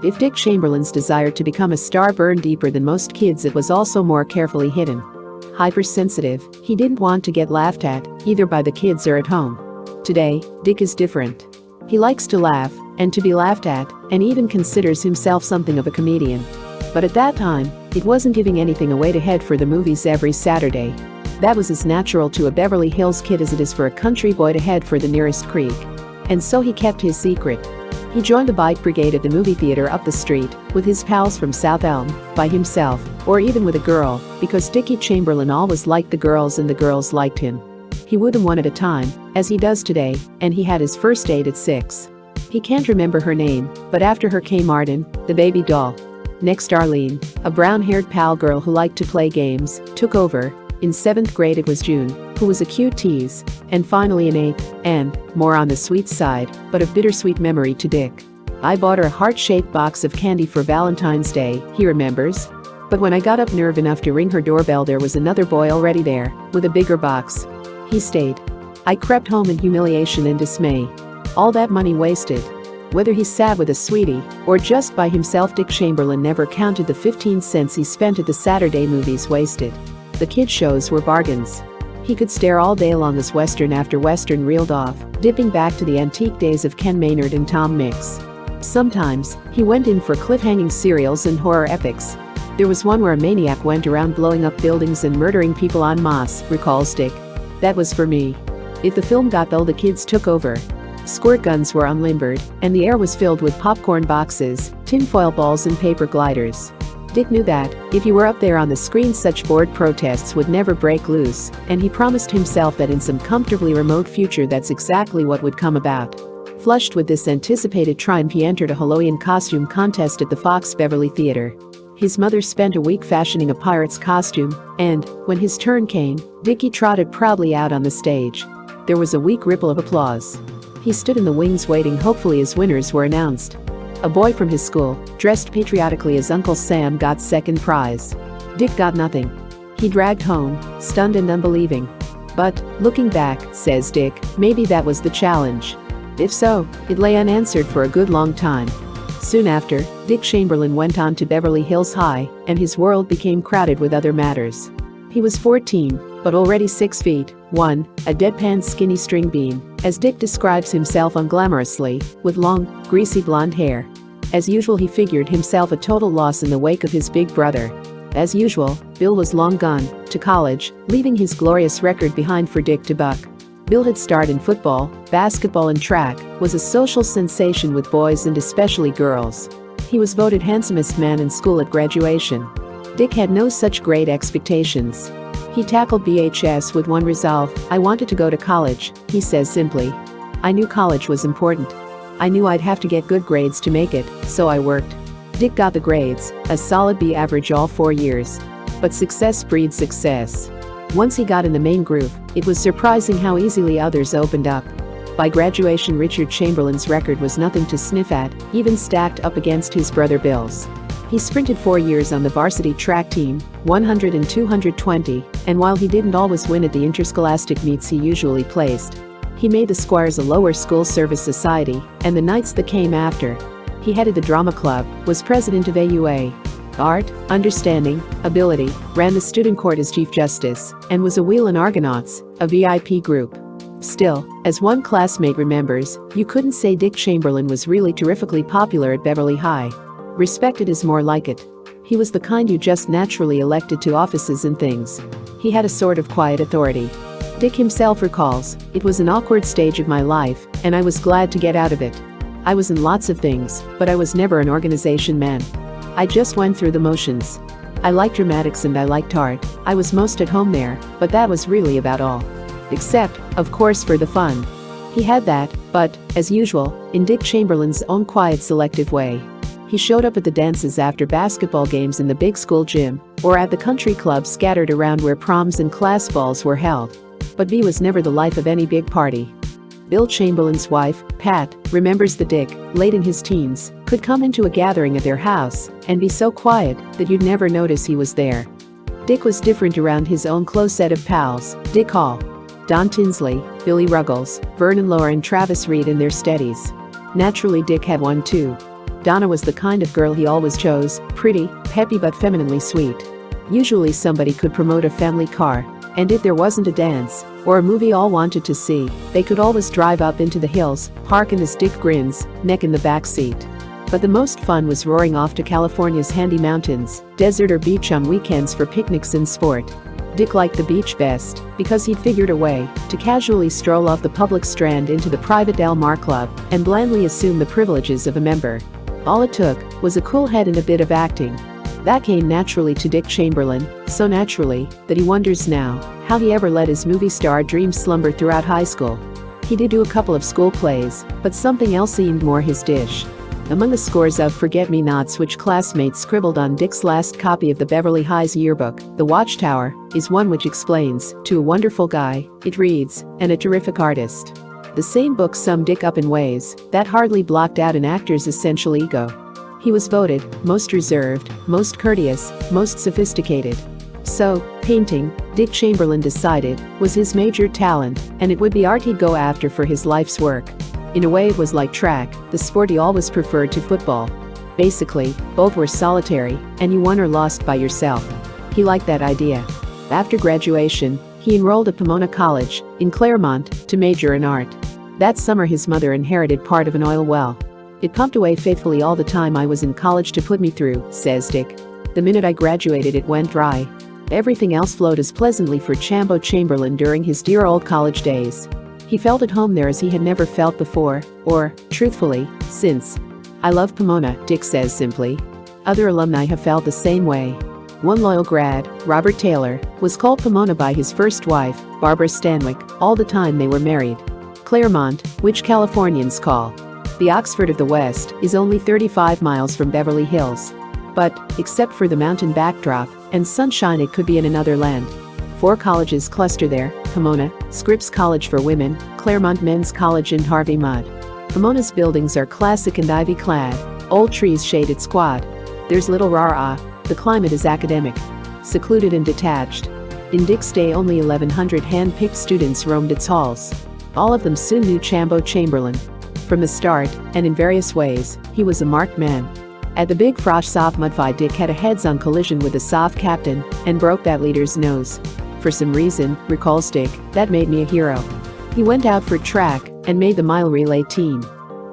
If Dick Chamberlain's desire to become a star burned deeper than most kids, it was also more carefully hidden. Hypersensitive, he didn't want to get laughed at, either by the kids or at home. Today, Dick is different. He likes to laugh, and to be laughed at, and even considers himself something of a comedian. But at that time, it wasn't giving anything away to head for the movies every Saturday. That was as natural to a Beverly Hills kid as it is for a country boy to head for the nearest creek. And so he kept his secret. He joined the bike brigade at the movie theater up the street, with his pals from South Elm, by himself, or even with a girl, because Dickie Chamberlain always liked the girls and the girls liked him. He wooed them one at a time, as he does today, and he had his first date at 6. He can't remember her name, but after her came Arden, the baby doll. Next Arlene, a brown-haired pal girl who liked to play games, took over. In 7th grade it was June, who was a cute tease, and finally in 8th, Anne, more on the sweet side, but of bittersweet memory to Dick. I bought her a heart-shaped box of candy for Valentine's Day, he remembers. But when I got up nerve enough to ring her doorbell, there was another boy already there, with a bigger box. He stayed. I crept home in humiliation and dismay. All that money wasted. Whether he sat with a sweetie, or just by himself, Dick Chamberlain never counted the 15 cents he spent at the Saturday movies wasted. The kid shows were bargains. He could stare all day long as Western after Western reeled off, dipping back to the antique days of Ken Maynard and Tom Mix. Sometimes, he went in for cliffhanging serials and horror epics. There was one where a maniac went around blowing up buildings and murdering people en masse, recalls Dick. That was for me. If the film got dull, the kids took over. Squirt guns were unlimbered, and the air was filled with popcorn boxes, tinfoil balls and paper gliders. Dick knew that, if you were up there on the screen, such bored protests would never break loose, and he promised himself that in some comfortably remote future that's exactly what would come about. Flushed with this anticipated triumph, he entered a Halloween costume contest at the Fox Beverly Theater. His mother spent a week fashioning a pirate's costume, and, when his turn came, Dickie trotted proudly out on the stage. There was a weak ripple of applause. He stood in the wings waiting hopefully as winners were announced. A boy from his school, dressed patriotically as Uncle Sam, got second prize. Dick got nothing. He dragged home, stunned and unbelieving. But, looking back, says Dick, maybe that was the challenge. If so, it lay unanswered for a good long time. Soon after, Dick Chamberlain went on to Beverly Hills High, and his world became crowded with other matters. He was 14, but already 6 feet, 1, a deadpan skinny string bean, as Dick describes himself unglamorously, with long, greasy blonde hair. As usual, he figured himself a total loss in the wake of his big brother. As usual, Bill was long gone, to college, leaving his glorious record behind for Dick to buck. Bill had starred in football, basketball and track, was a social sensation with boys and especially girls. He was voted handsomest man in school at graduation. Dick had no such great expectations. He tackled BHS with one resolve: I wanted to go to college, he says simply. I knew college was important. I knew I'd have to get good grades to make it, so I worked. Dick got the grades, a solid B average all 4 years. But success breeds success. Once he got in the main groove, it was surprising how easily others opened up. By graduation, Richard Chamberlain's record was nothing to sniff at, even stacked up against his brother Bill's. He sprinted 4 years on the varsity track team, 100 and 220, and while he didn't always win at the interscholastic meets he usually placed, he made the Squires a lower school service society, and the nights that came after. He headed the drama club, was president of AUA. Art, understanding, ability, ran the student court as chief justice, and was a wheel in Argonauts, a VIP group. Still, as one classmate remembers, you couldn't say Dick Chamberlain was really terrifically popular at Beverly High. Respected is more like it. He was the kind you just naturally elected to offices and things. He had a sort of quiet authority. Dick himself recalls, it was an awkward stage of my life, and I was glad to get out of it. I was in lots of things, but I was never an organization man. I just went through the motions. I liked dramatics and I liked art. I was most at home there, but that was really about all. Except, of course, for the fun. He had that, but, as usual, in Dick Chamberlain's own quiet, selective way. He showed up at the dances after basketball games in the big school gym, or at the country clubs scattered around where proms and class balls were held. But B was never the life of any big party. Bill Chamberlain's wife, Pat, remembers that Dick, late in his teens, could come into a gathering at their house and be so quiet that you'd never notice he was there. Dick was different around his own close set of pals: Dick Hall, Don Tinsley, Billy Ruggles, Vernon Lohr and Travis Reed and their steadies. Naturally, Dick had one too. Donna was the kind of girl he always chose, pretty, peppy but femininely sweet. Usually somebody could promote a family car, and if there wasn't a dance or a movie all wanted to see, they could always drive up into the hills, park in his Dick grins, neck in the back seat. But the most fun was roaring off to California's handy mountains, desert or beach on weekends for picnics and sport. Dick liked the beach best because he'd figured a way to casually stroll off the public strand into the private Del Mar Club and blandly assume the privileges of a member. All it took was a cool head and a bit of acting. That came naturally to Dick Chamberlain, so naturally that he wonders now how he ever let his movie star dreams slumber throughout high school. He did do a couple of school plays, but something else seemed more his dish. Among the scores of forget-me-nots which classmates scribbled on Dick's last copy of the Beverly Hills yearbook, The Watchtower, is one which explains, to a wonderful guy, it reads, and a terrific artist. The same book summed Dick up in ways that hardly blocked out an actor's essential ego. He was voted most reserved, most courteous, most sophisticated. So, painting, Dick Chamberlain decided, was his major talent, and it would be art he'd go after for his life's work. In a way it was like track, the sport he always preferred to football. Basically, both were solitary, and you won or lost by yourself. He liked that idea. After graduation, he enrolled at Pomona College, in Claremont, to major in art. That summer his mother inherited part of an oil well. It pumped away faithfully all the time I was in college to put me through, says Dick. The minute I graduated it went dry. Everything else flowed as pleasantly for Chamberlain during his dear old college days. He felt at home there as he had never felt before, or, truthfully, since. I love Pomona, Dick says simply. Other alumni have felt the same way. One loyal grad, Robert Taylor, was called Pomona by his first wife, Barbara Stanwyck, all the time they were married. Claremont, which Californians call the Oxford of the West, is only 35 miles from Beverly Hills. But, except for the mountain backdrop and sunshine, it could be in another land. 4 colleges cluster there: Pomona, Scripps College for Women, Claremont Men's College and Harvey Mudd. Pomona's buildings are classic and ivy-clad, old trees shade its squad. There's little rah-rah, the climate is academic, secluded and detached. In Dick's day only 1,100 hand-picked students roamed its halls. All of them soon knew Chamberlain. From the start, and in various ways, he was a marked man. At the Big Frosh soft mud fight, Dick had a heads-on collision with the soft captain and broke that leader's nose. For some reason, recalls Dick, that made me a hero. He went out for track and made the mile relay team.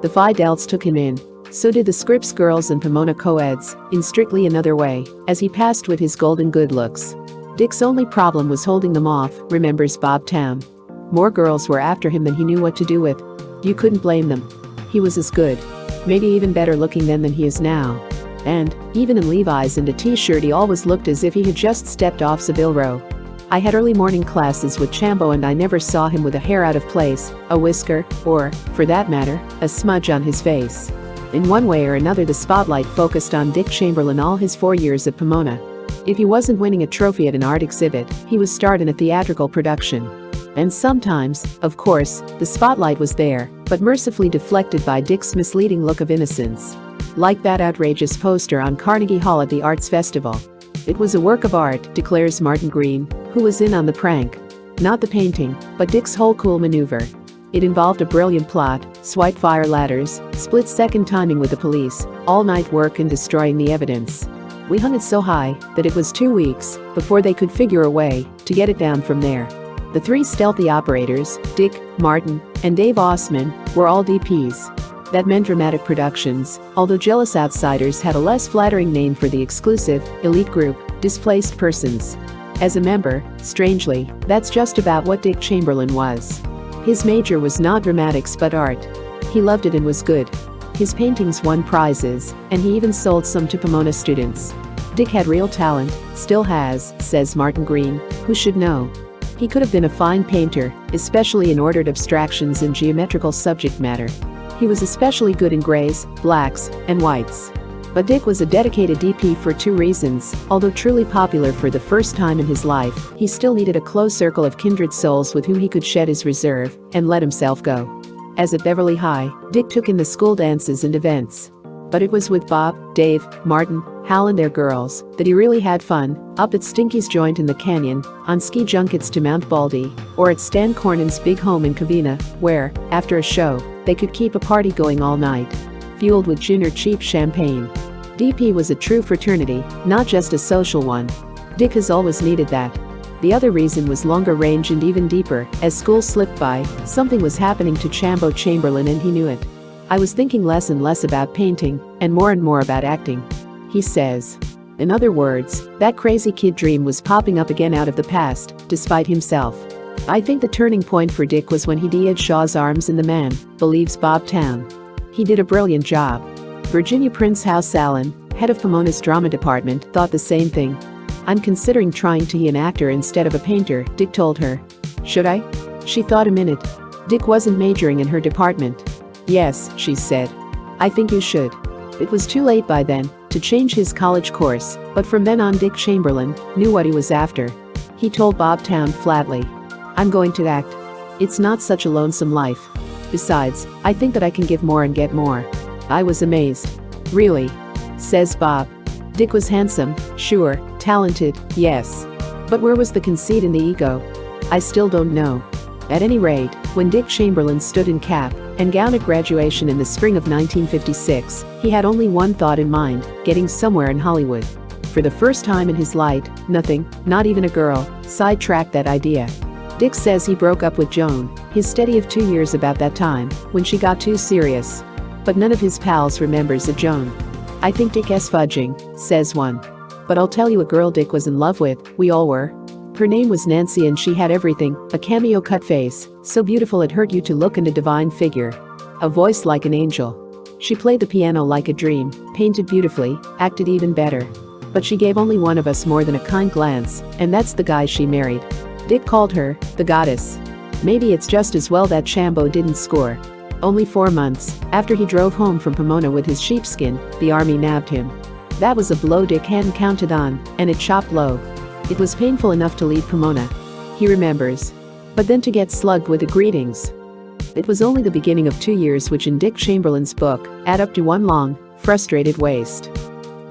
The Phi Delts took him in. So did the Scripps girls and Pomona co-eds, in strictly another way, as he passed with his golden good looks. Dick's only problem was holding them off, remembers Bob Town. More girls were after him than he knew what to do with. You couldn't blame them. He was as good, maybe even better looking then than he is now. And, even in Levi's and a t-shirt, he always looked as if he had just stepped off Savile Row. I had early morning classes with Chambo and I never saw him with a hair out of place, a whisker, or, for that matter, a smudge on his face. In one way or another the spotlight focused on Dick Chamberlain all his 4 years at Pomona. If he wasn't winning a trophy at an art exhibit, he was starred in a theatrical production. And sometimes, of course, the spotlight was there, but mercifully deflected by Dick's misleading look of innocence. Like that outrageous poster on Carnegie Hall at the Arts Festival. It was a work of art, declares Martin Green, who was in on the prank. Not the painting, but Dick's whole cool maneuver. It involved a brilliant plot, swipe fire ladders, split-second timing with the police, all-night work and destroying the evidence. We hung it so high that it was 2 weeks before they could figure a way to get it down from there. The 3 stealthy operators, Dick, Martin, and Dave Osman, were all DPs. That meant dramatic productions, although jealous outsiders had a less flattering name for the exclusive, elite group, Displaced Persons. As a member, strangely, that's just about what Dick Chamberlain was. His major was not dramatics but art. He loved it and was good. His paintings won prizes, and he even sold some to Pomona students. Dick had real talent, still has, says Martin Green, who should know. He could have been a fine painter, especially in ordered abstractions and geometrical subject matter. He was especially good in grays, blacks, and whites. But Dick was a dedicated DP for 2 reasons. Although truly popular for the first time in his life, he still needed a close circle of kindred souls with whom he could shed his reserve and let himself go. As at Beverly High, Dick took in the school dances and events. But it was with Bob, Dave, Martin, Hal and their girls that he really had fun, up at Stinky's joint in the canyon, on ski junkets to Mount Baldy, or at Stan Cornyn's big home in Covina, where, after a show, they could keep a party going all night. fueled with gin or cheap champagne. DP was a true fraternity, not just a social one. Dick has always needed that. The other reason was longer range and even deeper. As school slipped by, something was happening to Chamberlain and he knew it. I was thinking less and less about painting and more about acting. He says. In other words, that crazy kid dream was popping up again out of the past, despite himself. I think the turning point for Dick was when he did Shaw's Arms in The Man, believes Bob Town. He did a brilliant job. Virginia Prince House Allen, head of Pomona's drama department, thought the same thing. I'm considering trying to be an actor instead of a painter, Dick told her. Should I? She thought a minute. Dick wasn't majoring in her department. Yes, she said. I think you should. It was too late by then to change his college course, but from then on Dick Chamberlain knew what he was after. He told Bob Town flatly. I'm going to act. It's not such a lonesome life. Besides, I think that I can give more and get more. I was amazed. Really? Says Bob. Dick was handsome, sure, talented, yes. But where was the conceit and the ego? I still don't know. At any rate, when Dick Chamberlain stood in cap and gown at graduation in the spring of 1956, he had only one thought in mind, getting somewhere in Hollywood. For the first time in his life, nothing, not even a girl, sidetracked that idea. Dick says he broke up with Joan, his steady of 2 years about that time, when she got too serious. But none of his pals remembers a Joan. I think Dick is fudging, says one. But I'll tell you a girl Dick was in love with, we all were. Her name was Nancy and she had everything, a cameo cut face, so beautiful it hurt you to look, and a divine figure. A voice like an angel. She played the piano like a dream, painted beautifully, acted even better. But she gave only one of us more than a kind glance, and that's the guy she married. Dick called her the goddess. Maybe it's just as well that Chambo didn't score. Only 4 months after he drove home from Pomona with his sheepskin, the army nabbed him. That was a blow Dick hadn't counted on, and it chopped low. It was painful enough to leave Pomona. He remembers. But then to get slugged with the greetings. It was only the beginning of 2 years which in Dick Chamberlain's book add up to one long, frustrated waste.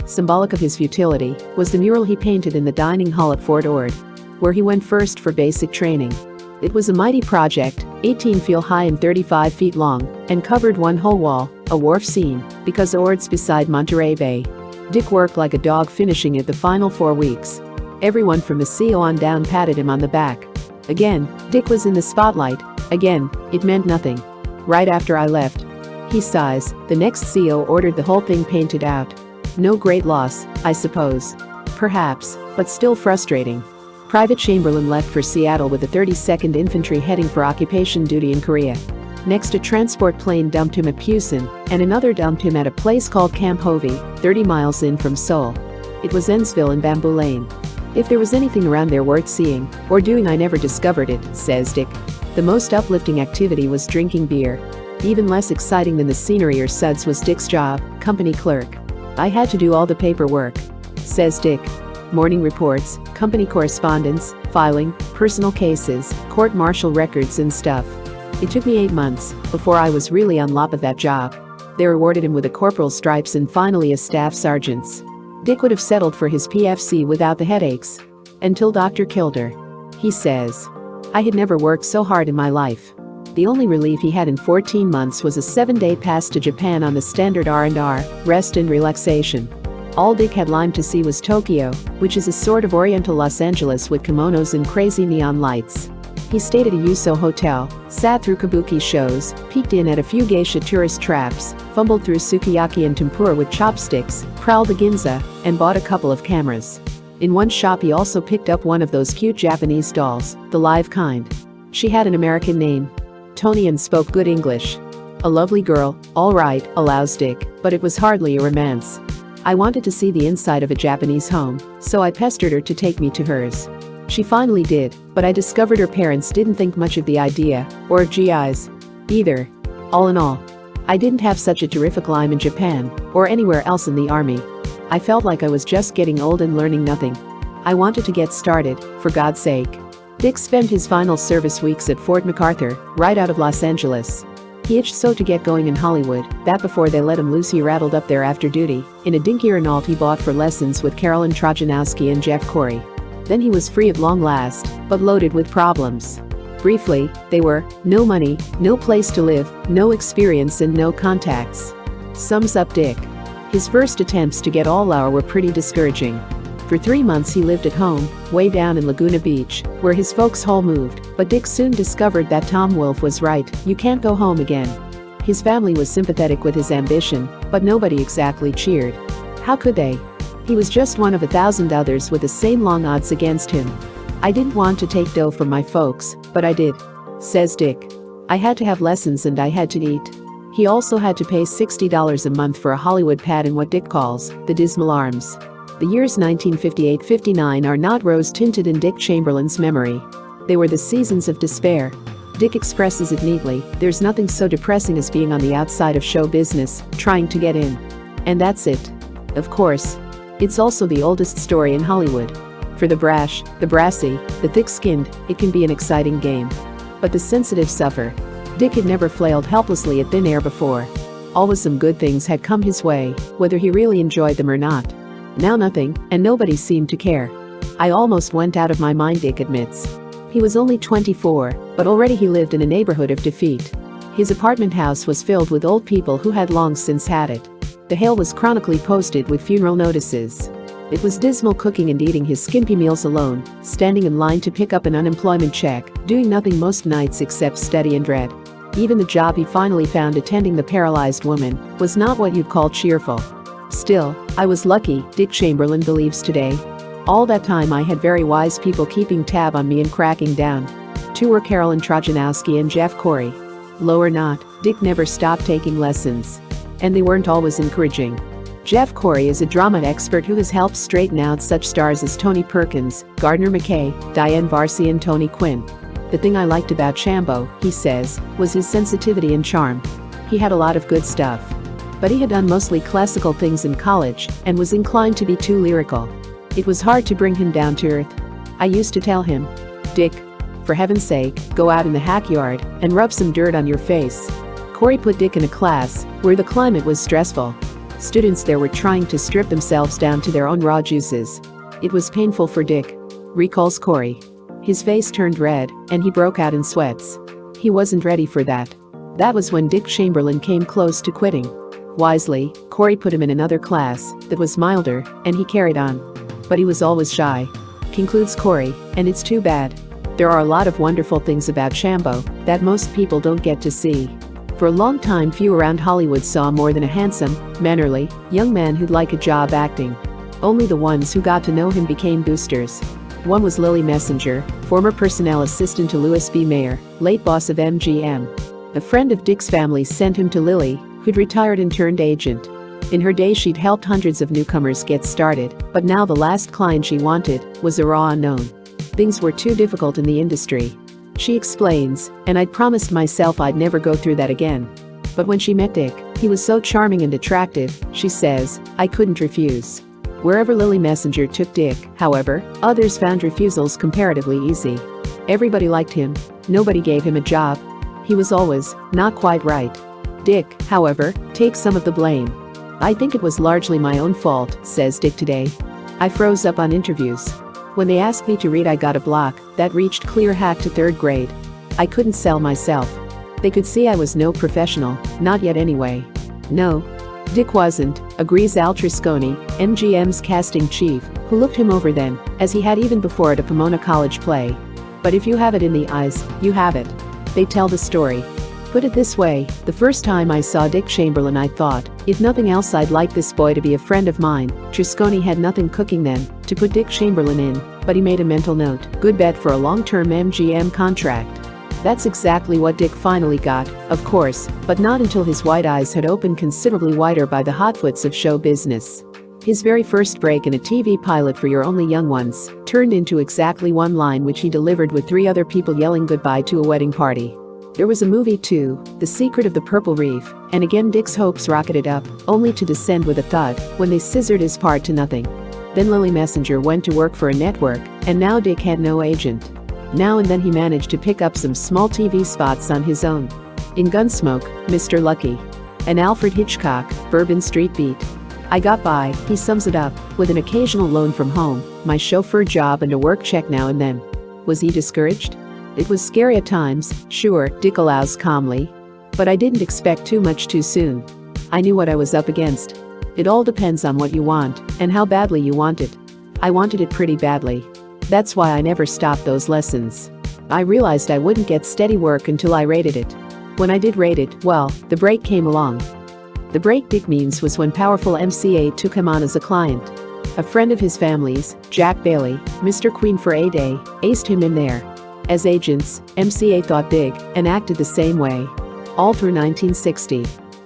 Symbolic of his futility was the mural he painted in the dining hall at Fort Ord, where he went first for basic training. It was a mighty project, 18 feet high and 35 feet long, and covered one whole wall, a wharf scene, because Ord's beside Monterey Bay. Dick worked like a dog, finishing it the final 4 weeks. Everyone from the CO on down patted him on the back. Again, Dick was in the spotlight. Again, it meant nothing. Right after I left. He sighs, the next CO ordered the whole thing painted out. No great loss, I suppose. Perhaps, but still frustrating. Private Chamberlain left for Seattle with the 32nd Infantry heading for occupation duty in Korea. Next, a transport plane dumped him at Pusan, and another dumped him at a place called Camp Hovey, 30 miles in from Seoul. It was Ensville and Bamboo Lane. If there was anything around there worth seeing or doing, I never discovered it, says Dick. The most uplifting activity was drinking beer. Even less exciting than the scenery or suds was Dick's job, company clerk. I had to do all the paperwork, says Dick. Morning reports, company correspondence, filing, personal cases, court-martial records and stuff. It took me 8 months before I was really on top of that job. They rewarded him with a corporal's stripes and finally a staff sergeant's. Dick would have settled for his PFC without the headaches. Until Dr. Kildare. He says. I had never worked so hard in my life. The only relief he had in 14 months was a 7-day pass to Japan on the standard R&R, rest and relaxation. All Dick had lined to see was Tokyo, which is a sort of oriental Los Angeles with kimonos and crazy neon lights. He stayed at a Yuso hotel, sat through kabuki shows, peeked in at a few geisha tourist traps, fumbled through sukiyaki and tempura with chopsticks, prowled the ginza, and bought a couple of cameras. In one shop he also picked up one of those cute Japanese dolls, the live kind. She had an American name. Tony, and spoke good English. A lovely girl, all right, allows Dick, but it was hardly a romance. I wanted to see the inside of a Japanese home, so I pestered her to take me to hers. She finally did, but I discovered her parents didn't think much of the idea, or of GIs. Either. All in all, I didn't have such a terrific time in Japan, or anywhere else in the army. I felt like I was just getting old and learning nothing. I wanted to get started, for God's sake. Dick spent his final service weeks at Fort MacArthur, right out of Los Angeles. He itched so to get going in Hollywood that before they let him loose he rattled up there after duty in a dinky Renault he bought for lessons with Carolyn Trojanowski and Jeff Corey. Then he was free at long last, but loaded with problems. Briefly, they were no money, no place to live, no experience and no contacts. Sums up Dick. His first attempts to get all our were pretty discouraging. For 3 months he lived at home, way down in Laguna Beach, where his folks all moved, but Dick soon discovered that Tom Wolfe was right, you can't go home again. His family was sympathetic with his ambition, but nobody exactly cheered. How could they? He was just one of 1,000 others with the same long odds against him. I didn't want to take dough from my folks, but I did, says Dick. I had to have lessons and I had to eat. He also had to pay $60 a month for a Hollywood pad in what Dick calls the Dismal Arms. The years 1958-59 are not rose-tinted in Dick Chamberlain's memory. They were the seasons of despair. Dick expresses it neatly, there's nothing so depressing as being on the outside of show business, trying to get in. And that's it. Of course. It's also the oldest story in Hollywood. For the brash, the brassy, the thick-skinned, it can be an exciting game. But the sensitive suffer. Dick had never flailed helplessly at thin air before. Always some good things had come his way, whether he really enjoyed them or not. Now nothing, and nobody seemed to care. I almost went out of my mind, Dick admits. He was only 24, but already he lived in a neighborhood of defeat. His apartment house was filled with old people who had long since had it. The hail was chronically posted with funeral notices. It was dismal cooking and eating his skimpy meals alone, standing in line to pick up an unemployment check, doing nothing most nights except study and read. Even the job he finally found attending the paralyzed woman was not what you'd call cheerful. Still, I was lucky, Dick Chamberlain believes today. All that time I had very wise people keeping tab on me and cracking down. Two were Carolyn Trojanowski and Jeff Corey. Low or not, Dick never stopped taking lessons. And they weren't always encouraging. Jeff Corey is a drama expert who has helped straighten out such stars as Tony Perkins, Gardner McKay, Diane Varsi and Tony Quinn. The thing I liked about Chambo, he says, was his sensitivity and charm. He had a lot of good stuff. But he had done mostly classical things in college and was inclined to be too lyrical. It was hard to bring him down to earth. I used to tell him, Dick, for heaven's sake, go out in the hack yard and rub some dirt on your face. Corey put Dick in a class where the climate was stressful. Students there were trying to strip themselves down to their own raw juices. It was painful for Dick, recalls Corey. His face turned red and he broke out in sweats. He wasn't ready for that. That was when Dick Chamberlain came close to quitting. Wisely, Corey put him in another class that was milder, and he carried on. But he was always shy, concludes Corey, and it's too bad. There are a lot of wonderful things about Chambo that most people don't get to see. For a long time few around Hollywood saw more than a handsome, mannerly, young man who'd like a job acting. Only the ones who got to know him became boosters. One was Lily Messenger, former personnel assistant to Louis B. Mayer, late boss of MGM. A friend of Dick's family sent him to Lily, who'd retired and turned agent. In her day she'd helped hundreds of newcomers get started, but now the last client she wanted was a raw unknown. Things were too difficult in the industry. She explains, and I'd promised myself I'd never go through that again. But when she met Dick, he was so charming and attractive, she says, I couldn't refuse. Wherever Lily Messenger took Dick, however, others found refusals comparatively easy. Everybody liked him, nobody gave him a job. He was always not quite right. Dick, however, takes some of the blame. I think it was largely my own fault, says Dick today. I froze up on interviews. When they asked me to read I got a block that reached clear hack to 3rd grade. I couldn't sell myself. They could see I was no professional, not yet anyway. No. Dick wasn't, agrees Al Trisconi, MGM's casting chief, who looked him over then, as he had even before at a Pomona College play. But if you have it in the eyes, you have it. They tell the story. Put it this way, the first time I saw Dick Chamberlain I thought, if nothing else I'd like this boy to be a friend of mine. Trisconi had nothing cooking then to put Dick Chamberlain in, but he made a mental note, good bet for a long-term MGM contract. That's exactly what Dick finally got, of course, but not until his white eyes had opened considerably wider by the hotfoots of show business. His very first break in a TV pilot for Your Only Young Ones turned into exactly one line which he delivered with 3 other people yelling goodbye to a wedding party. There was a movie too, The Secret of the Purple Reef, and again Dick's hopes rocketed up, only to descend with a thud when they scissored his part to nothing. Then Lily Messenger went to work for a network, and now Dick had no agent. Now and then he managed to pick up some small TV spots on his own. In Gunsmoke, Mr. Lucky. And Alfred Hitchcock, Bourbon Street Beat. I got by, he sums it up, with an occasional loan from home, my chauffeur job and a work check now and then. Was he discouraged? It was scary at times, sure, Dick allows calmly. But I didn't expect too much too soon. I knew what I was up against. It all depends on what you want and how badly you want it. I wanted it pretty badly. That's why I never stopped those lessons. I realized I wouldn't get steady work until I rated it. When I did rate it, well, the break came along. The break Dick means was when powerful MCA took him on as a client. A friend of his family's, Jack Bailey, Mr. Queen for a day, aced him in there. As agents, MCA thought big and acted the same way. All through 1960.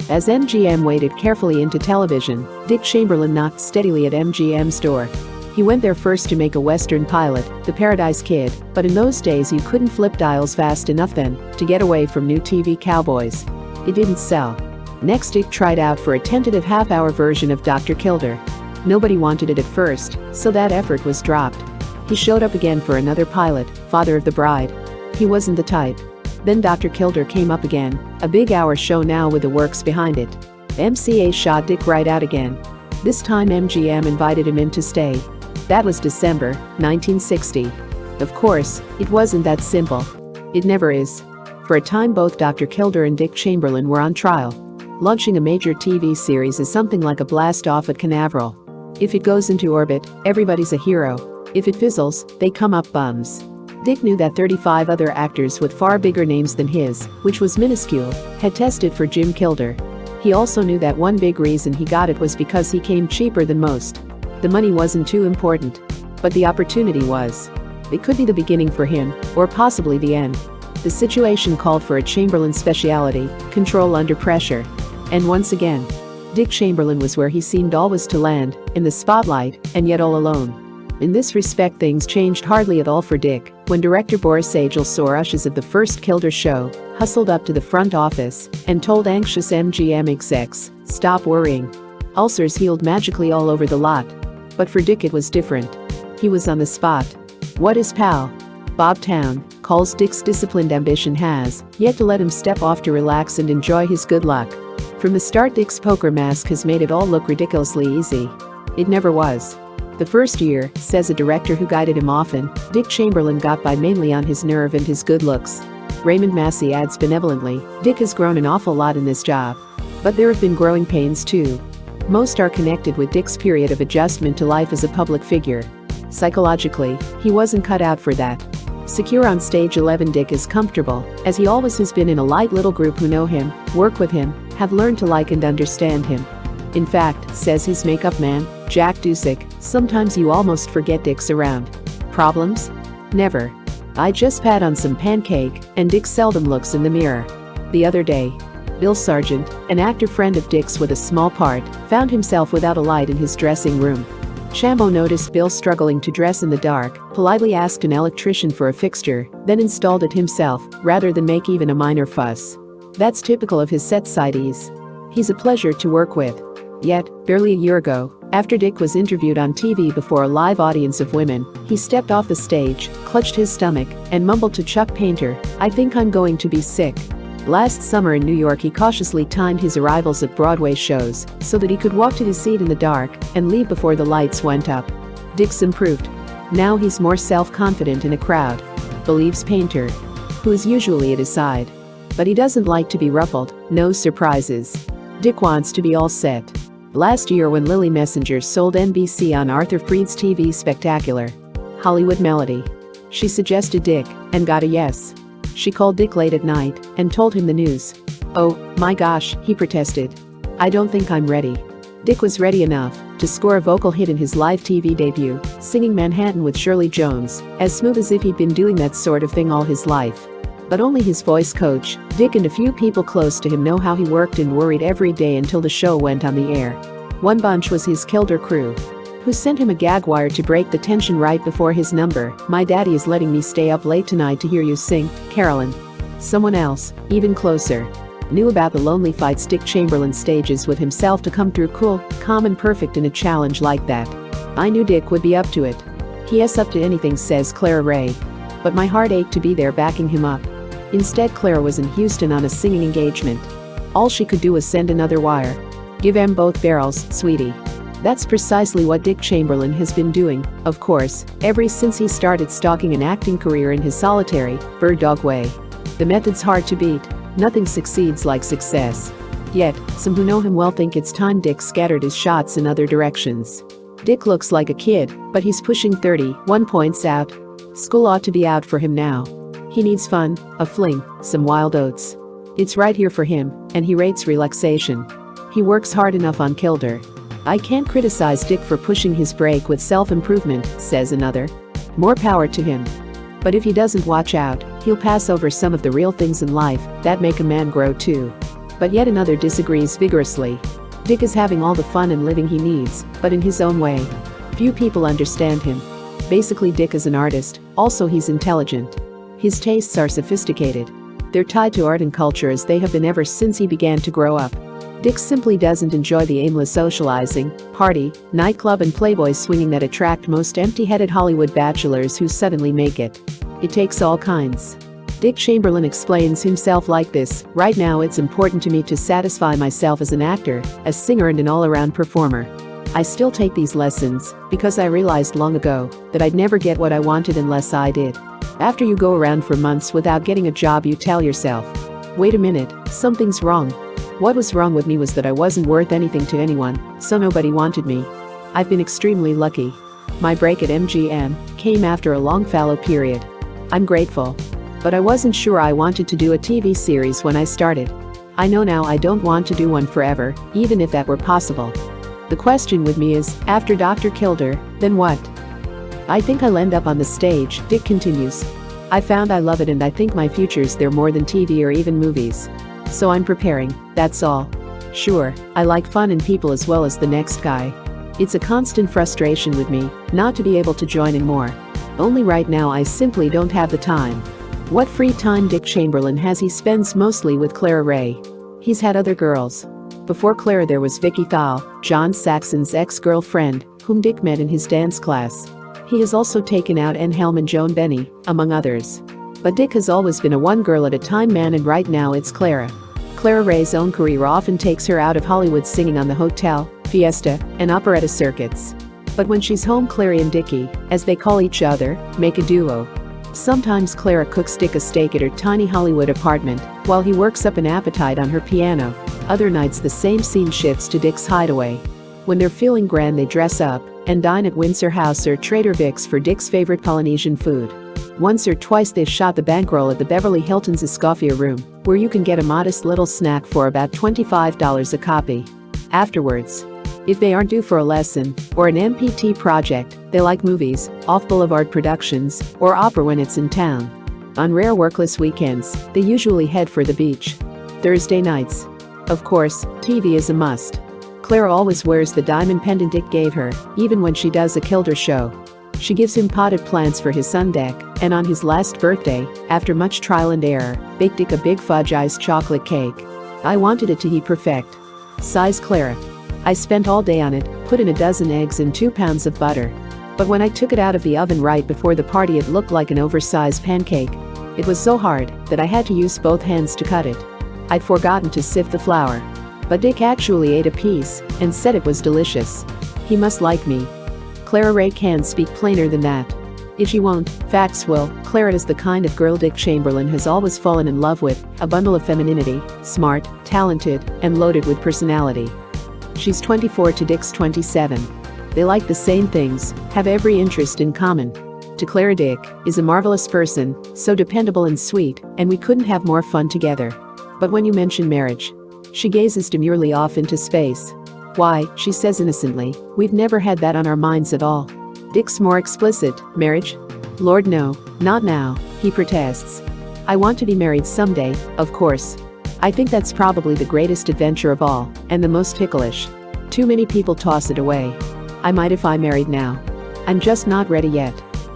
As MGM waded carefully into television, Dick Chamberlain knocked steadily at MGM's door. He went there first to make a Western pilot, The Paradise Kid, but in those days you couldn't flip dials fast enough then to get away from new TV cowboys. It didn't sell. Next Dick tried out for a tentative half-hour version of Dr. Kildare. Nobody wanted it at first, so that effort was dropped. He showed up again for another pilot, Father of the Bride. He wasn't the type. Then Dr. Kildare came up again, a big-hour show now with the works behind it. MCA shot Dick right out again. This time MGM invited him in to stay. That was December 1960. Of course, it wasn't that simple. It never is. For a time both Dr. Kildare and Dick Chamberlain were on trial. Launching a major TV series is something like a blast off at Canaveral. If it goes into orbit, everybody's a hero. If it fizzles, they come up bums. Dick knew that 35 other actors with far bigger names than his, which was minuscule, had tested for Jim Kildare. He also knew that one big reason he got it was because he came cheaper than most. The money wasn't too important. But the opportunity was. It could be the beginning for him, or possibly the end. The situation called for a Chamberlain speciality, control under pressure. And once again, Dick Chamberlain was where he seemed always to land, in the spotlight, and yet all alone. In this respect things changed hardly at all for Dick, when director Boris Agel saw rushes of the first Kildare show, hustled up to the front office, and told anxious MGM execs, "Stop worrying. Ulcers healed magically all over the lot." But for Dick it was different. He was on the spot. What his pal, Bob Town, calls Dick's disciplined ambition has yet to let him step off to relax and enjoy his good luck. From the start Dick's poker mask has made it all look ridiculously easy. It never was. The first year, says a director who guided him often, Dick Chamberlain got by mainly on his nerve and his good looks. Raymond Massey adds benevolently, Dick has grown an awful lot in this job. But there have been growing pains too. Most are connected with Dick's period of adjustment to life as a public figure. Psychologically, he wasn't cut out for that. Secure on stage 11 Dick is comfortable, as he always has been in a light little group who know him, work with him, have learned to like and understand him. In fact, says his makeup man, Jack Dusick, sometimes you almost forget Dick's around. Problems? Never. I just pat on some pancake, and Dick seldom looks in the mirror. The other day, Bill Sargent, an actor friend of Dick's with a small part, found himself without a light in his dressing room. Chambo noticed Bill struggling to dress in the dark, politely asked an electrician for a fixture, then installed it himself, rather than make even a minor fuss. That's typical of his set sidees. He's a pleasure to work with. Yet, barely a year ago, after Dick was interviewed on TV before a live audience of women, he stepped off the stage, clutched his stomach, and mumbled to Chuck Painter, "I think I'm going to be sick." Last summer in New York he cautiously timed his arrivals at Broadway shows so that he could walk to his seat in the dark and leave before the lights went up. Dick's improved. Now he's more self-confident in a crowd, believes Painter, who is usually at his side. But he doesn't like to be ruffled, no surprises. Dick wants to be all set. Last year when Lily Messenger sold NBC on Arthur Freed's TV spectacular, Hollywood Melody, she suggested Dick and got a yes. She called Dick late at night and told him the news. "Oh, my gosh," he protested. "I don't think I'm ready." Dick was ready enough to score a vocal hit in his live TV debut, singing Manhattan with Shirley Jones, as smooth as if he'd been doing that sort of thing all his life. But only his voice coach, Dick, and a few people close to him know how he worked and worried every day until the show went on the air. One bunch was his Kildare crew, who sent him a gag wire to break the tension right before his number. "My daddy is letting me stay up late tonight to hear you sing, Carolyn." Someone else, even closer, knew about the lonely fights Dick Chamberlain stages with himself to come through cool, calm and perfect in a challenge like that. "I knew Dick would be up to it. He's up to anything," says Clara Ray. "But my heart ached to be there backing him up." Instead Clara was in Houston on a singing engagement. All she could do was send another wire. "Give 'em both barrels, sweetie." That's precisely what Dick Chamberlain has been doing, of course, ever since he started stalking an acting career in his solitary, bird dog way. The method's hard to beat. Nothing succeeds like success. Yet, some who know him well think it's time Dick scattered his shots in other directions. Dick looks like a kid, but he's pushing 30, one points out. School ought to be out for him now. He needs fun, a fling, some wild oats. It's right here for him, and he rates relaxation. He works hard enough on Kildare. I can't criticize Dick for pushing his break with self-improvement, says another. More power to him. But if he doesn't watch out, he'll pass over some of the real things in life that make a man grow too. But yet another disagrees vigorously. Dick is having all the fun and living he needs, but in his own way. Few people understand him. Basically, Dick is an artist, also he's intelligent. His tastes are sophisticated. They're tied to art and culture as they have been ever since he began to grow up. Dick simply doesn't enjoy the aimless socializing, party, nightclub and playboy swinging that attract most empty-headed Hollywood bachelors who suddenly make it. It takes all kinds. Dick Chamberlain explains himself like this: right now it's important to me to satisfy myself as an actor, a singer and an all-around performer. I still take these lessons because I realized long ago that I'd never get what I wanted unless I did. After you go around for months without getting a job, you tell yourself, wait a minute, something's wrong. What was wrong with me was that I wasn't worth anything to anyone, so nobody wanted me. I've been extremely lucky. My break at MGM came after a long fallow period. I'm grateful. But I wasn't sure I wanted to do a TV series when I started. I know now I don't want to do one forever, even if that were possible. The question with me is, after Dr. Kildare, then what? I think I'll end up on the stage, Dick continues. I found I love it and I think my future's there more than TV or even movies. So I'm preparing, that's all. Sure, I like fun and people as well as the next guy. It's a constant frustration with me not to be able to join in more. Only right now I simply don't have the time. What free time Dick Chamberlain has he spends mostly with Clara Ray. He's had other girls. Before Clara there was Vicky Thal, John Saxon's ex-girlfriend, whom Dick met in his dance class. He has also taken out Anne Helm and Joan Benny, among others. But Dick has always been a one-girl-at-a-time man and right now it's Clara. Clara Ray's own career often takes her out of Hollywood singing on the hotel, fiesta, and operetta circuits. But when she's home, Clary and Dickie, as they call each other, make a duo. Sometimes Clara cooks Dick a steak at her tiny Hollywood apartment, while he works up an appetite on her piano. Other nights the same scene shifts to Dick's hideaway. When they're feeling grand they dress up and dine at Windsor House or Trader Vic's for Dick's favorite Polynesian food. Once or twice they've shot the bankroll at the Beverly Hilton's Escoffier Room, where you can get a modest little snack for about $25 a copy. Afterwards, if they aren't due for a lesson or an MPT project, they like movies, off-boulevard productions, or opera when it's in town. On rare workless weekends, they usually head for the beach. Thursday nights. Of course, TV is a must. Clara always wears the diamond pendant Dick gave her, even when she does a Kildare show. She gives him potted plants for his sun deck, and on his last birthday, after much trial and error, baked Dick a big fudge iced chocolate cake. I wanted it to be perfect. Sighs Clara. I spent all day on it, put in a dozen eggs and 2 pounds of butter. But when I took it out of the oven right before the party it looked like an oversized pancake. It was so hard that I had to use both hands to cut it. I'd forgotten to sift the flour. But Dick actually ate a piece and said it was delicious. He must like me. Clara Ray can't speak plainer than that. If she won't, facts will. Clara is the kind of girl Dick Chamberlain has always fallen in love with, a bundle of femininity, smart, talented, and loaded with personality. She's 24 to Dick's 27. They like the same things, have every interest in common. To Clara, Dick is a marvelous person, so dependable and sweet, and we couldn't have more fun together. But when you mention marriage, she gazes demurely off into space. Why, she says innocently, we've never had that on our minds at all. Dick's more explicit, marriage? Lord no, not now, he protests. I want to be married someday, of course. I think that's probably the greatest adventure of all, and the most ticklish. Too many people toss it away. I might if I married now. I'm just not ready yet.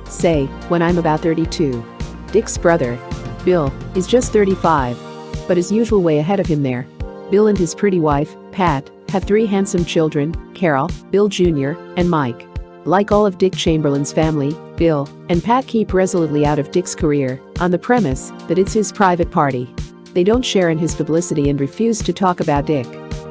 Say, when I'm about 32. Dick's brother, Bill, is just 35. But his usual way ahead of him there. Bill and his pretty wife, Pat, have 3 handsome children, Carol, Bill Jr., and Mike. Like all of Dick Chamberlain's family, Bill and Pat keep resolutely out of Dick's career, on the premise that it's his private party. They don't share in his publicity and refuse to talk about Dick.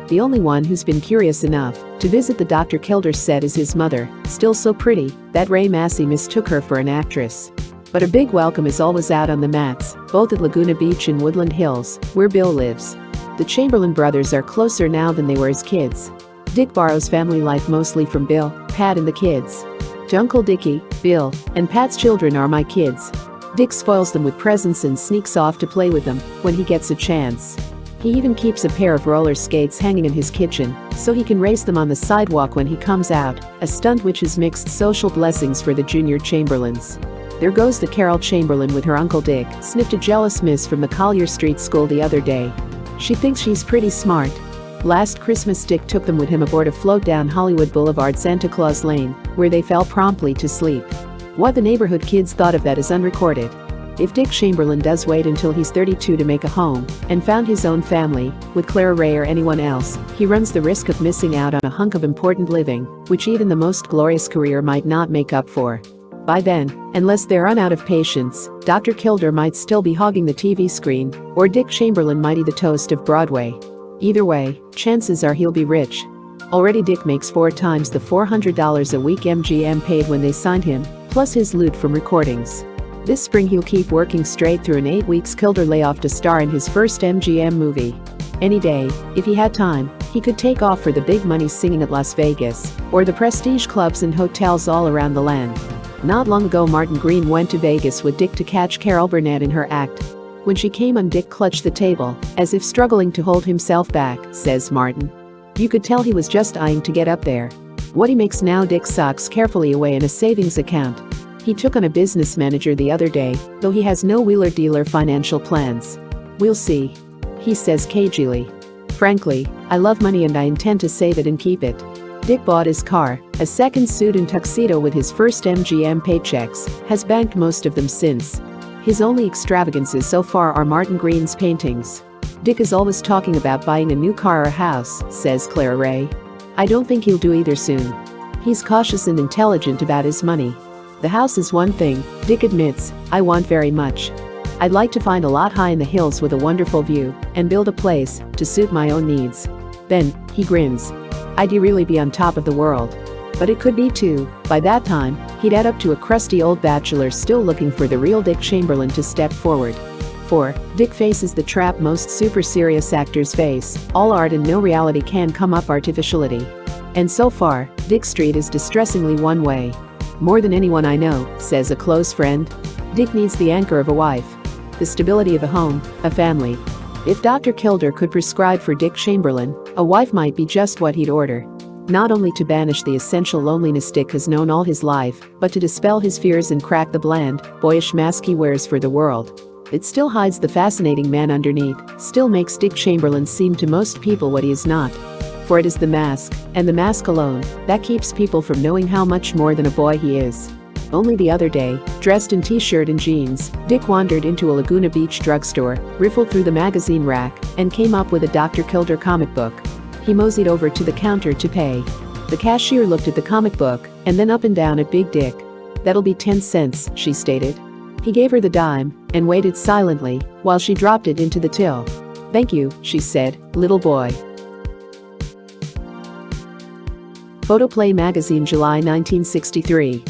The only one who's been curious enough to visit the Dr. Kildare set is his mother, still so pretty that Ray Massey mistook her for an actress. But a big welcome is always out on the mats, both at Laguna Beach and Woodland Hills, where Bill lives. The Chamberlain brothers are closer now than they were as kids. Dick borrows family life mostly from Bill, Pat and the kids. To Uncle Dickie, Bill, and Pat's children are my kids. Dick spoils them with presents and sneaks off to play with them when he gets a chance. He even keeps a pair of roller skates hanging in his kitchen so he can race them on the sidewalk when he comes out, a stunt which has mixed social blessings for the junior Chamberlains. There goes the Carol Chamberlain with her Uncle Dick, sniffed a jealous miss from the Collier Street School the other day. She thinks she's pretty smart. Last Christmas Dick took them with him aboard a float down Hollywood Boulevard Santa Claus Lane, where they fell promptly to sleep. What the neighborhood kids thought of that is unrecorded. If Dick Chamberlain does wait until he's 32 to make a home and found his own family, with Clara Ray or anyone else, he runs the risk of missing out on a hunk of important living, which even the most glorious career might not make up for. By then, unless they run out of patience, Dr. Kildare might still be hogging the TV screen, or Dick Chamberlain might eat the toast of Broadway. Either way, chances are he'll be rich. Already Dick makes 4 times the $400 a week MGM paid when they signed him, plus his loot from recordings. This spring he'll keep working straight through an 8 weeks Kildare layoff to star in his first MGM movie. Any day, if he had time, he could take off for the big money singing at Las Vegas, or the prestige clubs and hotels all around the land. Not long ago Martin Green went to Vegas with Dick to catch Carol Burnett in her act. When she came on, Dick clutched the table, as if struggling to hold himself back, says Martin. You could tell he was just eyeing to get up there. What he makes now Dick socks carefully away in a savings account. He took on a business manager the other day, though he has no wheeler-dealer financial plans. We'll see. He says cagily. Frankly, I love money and I intend to save it and keep it. Dick bought his car, a second suit and tuxedo with his first MGM paychecks, has banked most of them since. His only extravagances so far are Martin Green's paintings. Dick is always talking about buying a new car or house, says Clara Ray. I don't think he'll do either soon. He's cautious and intelligent about his money. The house is one thing, Dick admits, I want very much. I'd like to find a lot high in the hills with a wonderful view and build a place to suit my own needs. Then, he grins. I'd really be on top of the world. But it could be too, by that time, he'd add up to a crusty old bachelor still looking for the real Dick Chamberlain to step forward. For Dick faces the trap most super serious actors face, all art and no reality can come up artificially. And so far, Dick Street is distressingly one way. More than anyone I know, says a close friend. Dick needs the anchor of a wife. The stability of a home, a family. If Dr. Kildare could prescribe for Dick Chamberlain, a wife might be just what he'd order. Not only to banish the essential loneliness Dick has known all his life, but to dispel his fears and crack the bland, boyish mask he wears for the world. It still hides the fascinating man underneath, still makes Dick Chamberlain seem to most people what he is not. For it is the mask, and the mask alone, that keeps people from knowing how much more than a boy he is. Only the other day, dressed in t-shirt and jeans, Dick wandered into a Laguna Beach drugstore, riffled through the magazine rack, and came up with a Dr. Kildare comic book. He moseyed over to the counter to pay. The cashier looked at the comic book, and then up and down at Big Dick. That'll be 10 cents, she stated. He gave her the dime, and waited silently, while she dropped it into the till. Thank you, she said, little boy. Photoplay magazine, July 1963.